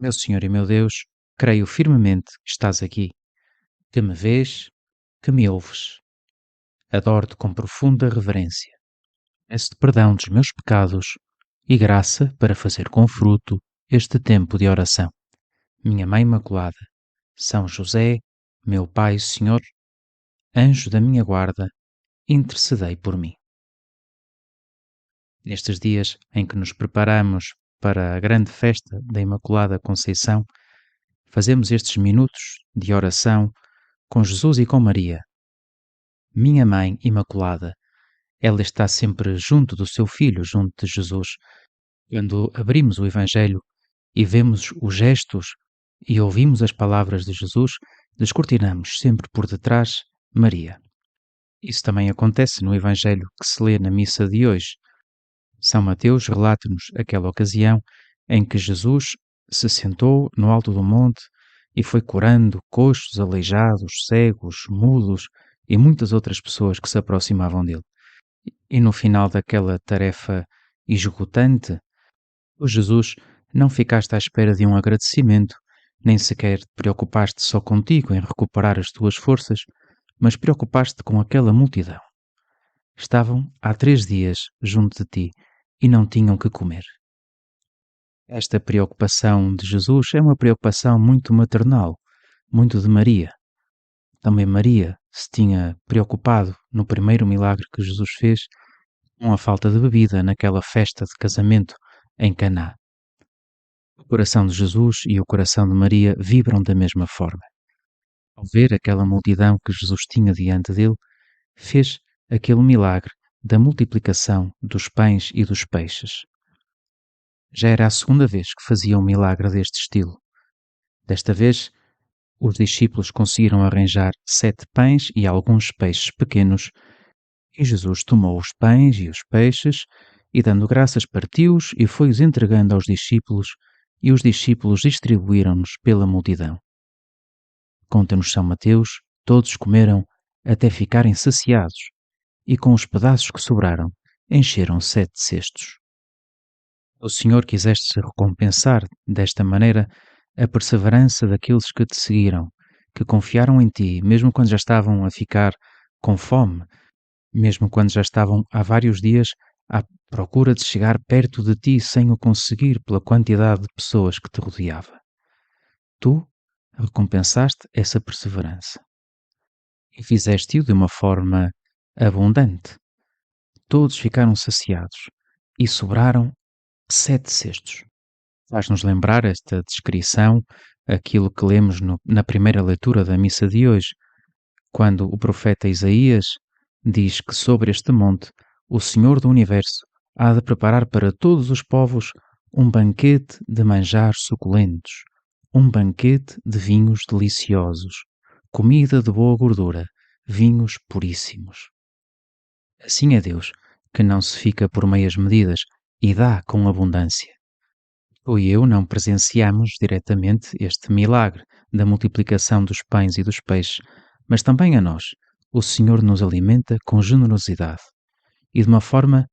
Meu Senhor e meu Deus, creio firmemente que estás aqui, que me vês, que me ouves. Adoro-te com profunda reverência. Peço-te perdão dos meus pecados e graça para fazer com fruto este tempo de oração. Minha Mãe Imaculada, São José, meu Pai e Senhor, anjo da minha guarda, intercedei por mim. Nestes dias em que nos preparamos para a grande festa da Imaculada Conceição, fazemos estes minutos de oração com Jesus e com Maria. Minha Mãe Imaculada, ela está sempre junto do seu Filho, junto de Jesus. Quando abrimos o Evangelho e vemos os gestos e ouvimos as palavras de Jesus, descortinamos sempre por detrás Maria. Isso também acontece no Evangelho que se lê na missa de hoje. São Mateus relata-nos aquela ocasião em que Jesus se sentou no alto do monte e foi curando coxos, aleijados, cegos, mudos e muitas outras pessoas que se aproximavam dele. E no final daquela tarefa esgotante, o Jesus não ficaste à espera de um agradecimento, nem sequer te preocupaste só contigo em recuperar as tuas forças, mas preocupaste com aquela multidão. Estavam há 3 dias junto de ti e não tinham que comer. Esta preocupação de Jesus é uma preocupação muito maternal, muito de Maria. Também Maria se tinha preocupado no primeiro milagre que Jesus fez com a falta de bebida naquela festa de casamento em Caná. O coração de Jesus e o coração de Maria vibram da mesma forma. Ao ver aquela multidão que Jesus tinha diante dele, fez aquele milagre da multiplicação dos pães e dos peixes. Já era a segunda vez que fazia um milagre deste estilo. Desta vez, os discípulos conseguiram arranjar 7 pães e alguns peixes pequenos, e Jesus tomou os pães e os peixes, e dando graças partiu-os e foi-os entregando aos discípulos, e os discípulos distribuíram-nos pela multidão. Conta-nos São Mateus, todos comeram até ficarem saciados, e com os pedaços que sobraram, encheram 7 cestos. O Senhor quiseste recompensar, desta maneira, a perseverança daqueles que te seguiram, que confiaram em ti, mesmo quando já estavam a ficar com fome, mesmo quando já estavam há vários dias à procura de chegar perto de ti sem o conseguir pela quantidade de pessoas que te rodeava. Tu recompensaste essa perseverança e fizeste-o de uma forma abundante. Todos ficaram saciados e sobraram 7 cestos. Faz-nos lembrar esta descrição aquilo que lemos na primeira leitura da missa de hoje, quando o profeta Isaías diz que sobre este monte o Senhor do Universo há de preparar para todos os povos um banquete de manjares suculentos, um banquete de vinhos deliciosos, comida de boa gordura, vinhos puríssimos. Assim é Deus, que não se fica por meias medidas e dá com abundância. Tu e eu não presenciamos diretamente este milagre da multiplicação dos pães e dos peixes, mas também a nós, o Senhor nos alimenta com generosidade e de uma forma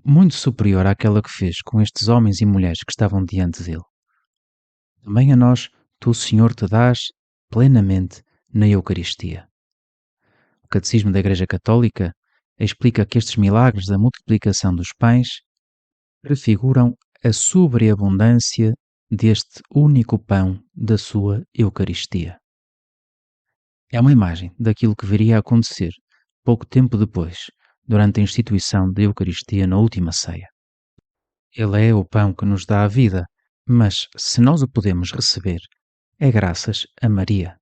muito superior àquela que fez com estes homens e mulheres que estavam diante dele. Também a nós, tu, Senhor, te dás plenamente na Eucaristia. O Catecismo da Igreja Católica explica que estes milagres da multiplicação dos pães prefiguram a sobreabundância deste único pão da sua Eucaristia. É uma imagem daquilo que viria a acontecer pouco tempo depois, durante a instituição da Eucaristia na última ceia. Ele é o pão que nos dá a vida, mas se nós o podemos receber, é graças a Maria.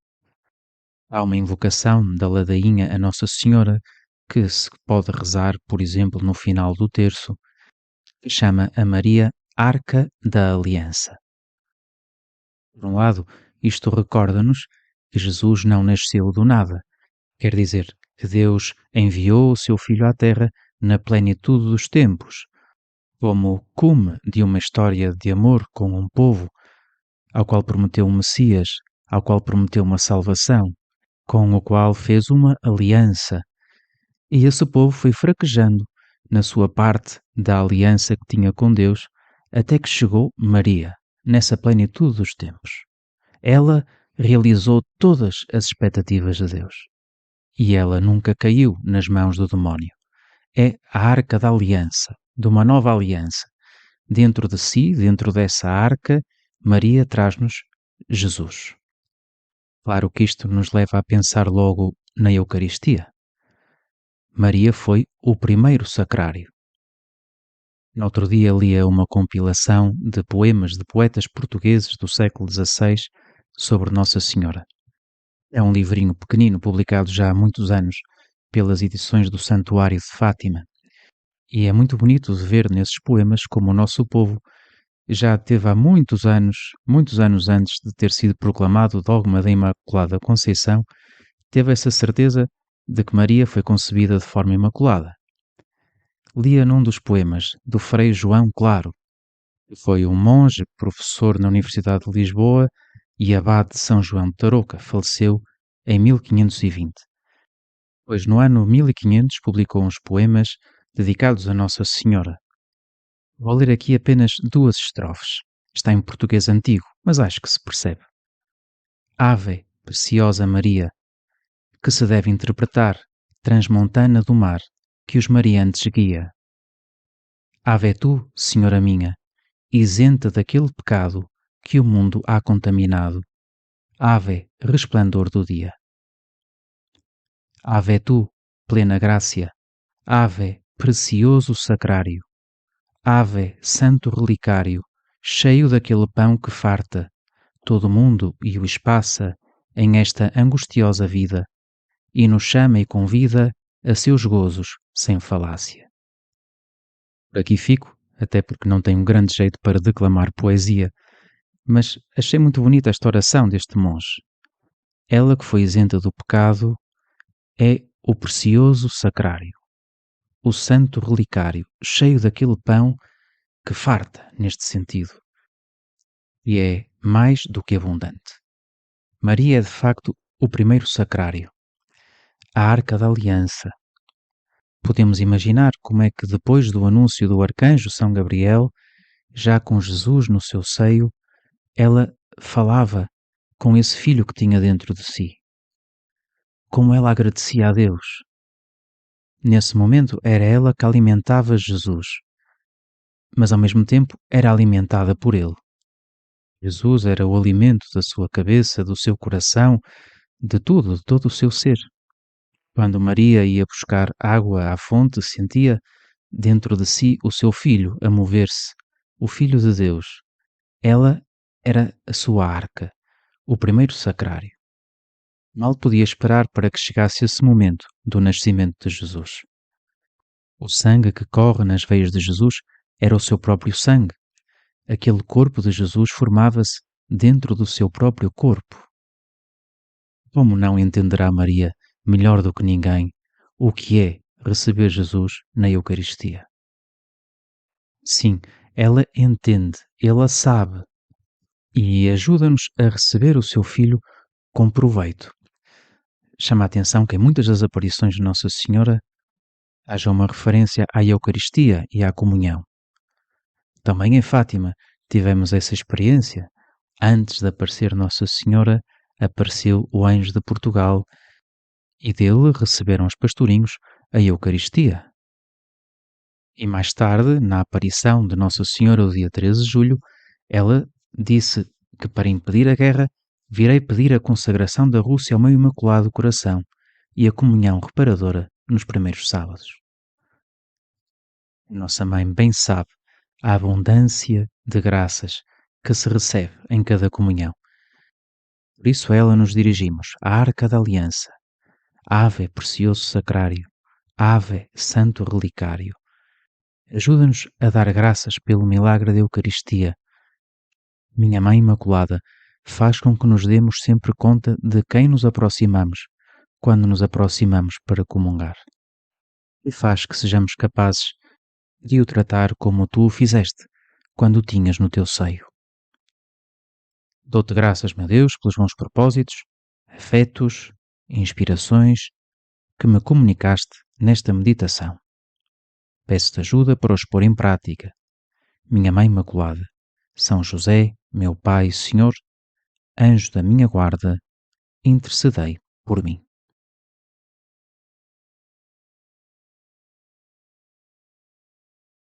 Há uma invocação da ladainha a Nossa Senhora que se pode rezar, por exemplo, no final do terço, que chama a Maria Arca da Aliança. Por um lado, isto recorda-nos que Jesus não nasceu do nada, quer dizer, que Deus enviou o seu Filho à Terra na plenitude dos tempos, como cume de uma história de amor com um povo, ao qual prometeu um Messias, ao qual prometeu uma salvação, com o qual fez uma aliança. E esse povo foi fraquejando na sua parte da aliança que tinha com Deus, até que chegou Maria, nessa plenitude dos tempos. Ela realizou todas as expectativas de Deus. E ela nunca caiu nas mãos do demónio. É a arca da aliança, de uma nova aliança. Dentro de si, dentro dessa arca, Maria traz-nos Jesus. Claro que isto nos leva a pensar logo na Eucaristia. Maria foi o primeiro sacrário. No outro dia lia uma compilação de poemas de poetas portugueses do século XVI sobre Nossa Senhora. É um livrinho pequenino, publicado já há muitos anos pelas edições do Santuário de Fátima. E é muito bonito de ver nesses poemas como o nosso povo já teve há muitos anos antes de ter sido proclamado o dogma da Imaculada Conceição, teve essa certeza de que Maria foi concebida de forma imaculada. Lia num dos poemas do Frei João Claro, que foi um monge, professor na Universidade de Lisboa e abade de São João de Tarouca, faleceu em 1520. Pois no ano 1500 publicou uns poemas dedicados a Nossa Senhora. Vou ler aqui apenas 2 estrofes. Está em português antigo, mas acho que se percebe. Ave, preciosa Maria, que se deve interpretar, transmontana do mar, que os mariantes guia. Ave tu, Senhora minha, isenta daquele pecado que o mundo há contaminado. Ave, resplendor do dia. Ave tu, plena gracia. Ave, precioso sacrário. Ave, santo relicário, cheio daquele pão que farta todo o mundo e o espaça em esta angustiosa vida, e nos chama e convida a seus gozos sem falácia. Por aqui fico, até porque não tenho grande jeito para declamar poesia, mas achei muito bonita esta oração deste monge. Ela que foi isenta do pecado é o precioso sacrário, o santo relicário, cheio daquele pão que farta neste sentido. E é mais do que abundante. Maria é de facto o primeiro sacrário, a Arca da Aliança. Podemos imaginar como é que depois do anúncio do arcanjo São Gabriel, já com Jesus no seu seio, ela falava com esse filho que tinha dentro de si. Como ela agradecia a Deus. Nesse momento era ela que alimentava Jesus, mas ao mesmo tempo era alimentada por ele. Jesus era o alimento da sua cabeça, do seu coração, de tudo, de todo o seu ser. Quando Maria ia buscar água à fonte, sentia dentro de si o seu filho a mover-se, o Filho de Deus. Ela era a sua arca, o primeiro sacrário. Mal podia esperar para que chegasse esse momento do nascimento de Jesus. O sangue que corre nas veias de Jesus era o seu próprio sangue. Aquele corpo de Jesus formava-se dentro do seu próprio corpo. Como não entenderá Maria, melhor do que ninguém, o que é receber Jesus na Eucaristia? Sim, ela entende, ela sabe e ajuda-nos a receber o seu Filho com proveito. Chama a atenção que em muitas das aparições de Nossa Senhora haja uma referência à Eucaristia e à comunhão. Também em Fátima tivemos essa experiência. Antes de aparecer Nossa Senhora, apareceu o anjo de Portugal e dele receberam os pastorinhos a Eucaristia. E mais tarde, na aparição de Nossa Senhora o dia 13 de julho, ela disse que para impedir a guerra virei pedir a consagração da Rússia ao meu Imaculado Coração e a comunhão reparadora nos primeiros sábados. Nossa Mãe bem sabe a abundância de graças que se recebe em cada comunhão. Por isso a ela nos dirigimos, à Arca da Aliança. Ave, precioso sacrário. Ave, santo relicário. Ajuda-nos a dar graças pelo milagre da Eucaristia. Minha Mãe Imaculada, faz com que nos demos sempre conta de quem nos aproximamos, quando nos aproximamos para comungar. E faz que sejamos capazes de o tratar como tu o fizeste, quando o tinhas no teu seio. Dou-te graças, meu Deus, pelos bons propósitos, afetos e inspirações que me comunicaste nesta meditação. Peço-te ajuda para os pôr em prática. Minha Mãe Imaculada, São José, meu Pai e Senhor, anjo da minha guarda, intercedei por mim.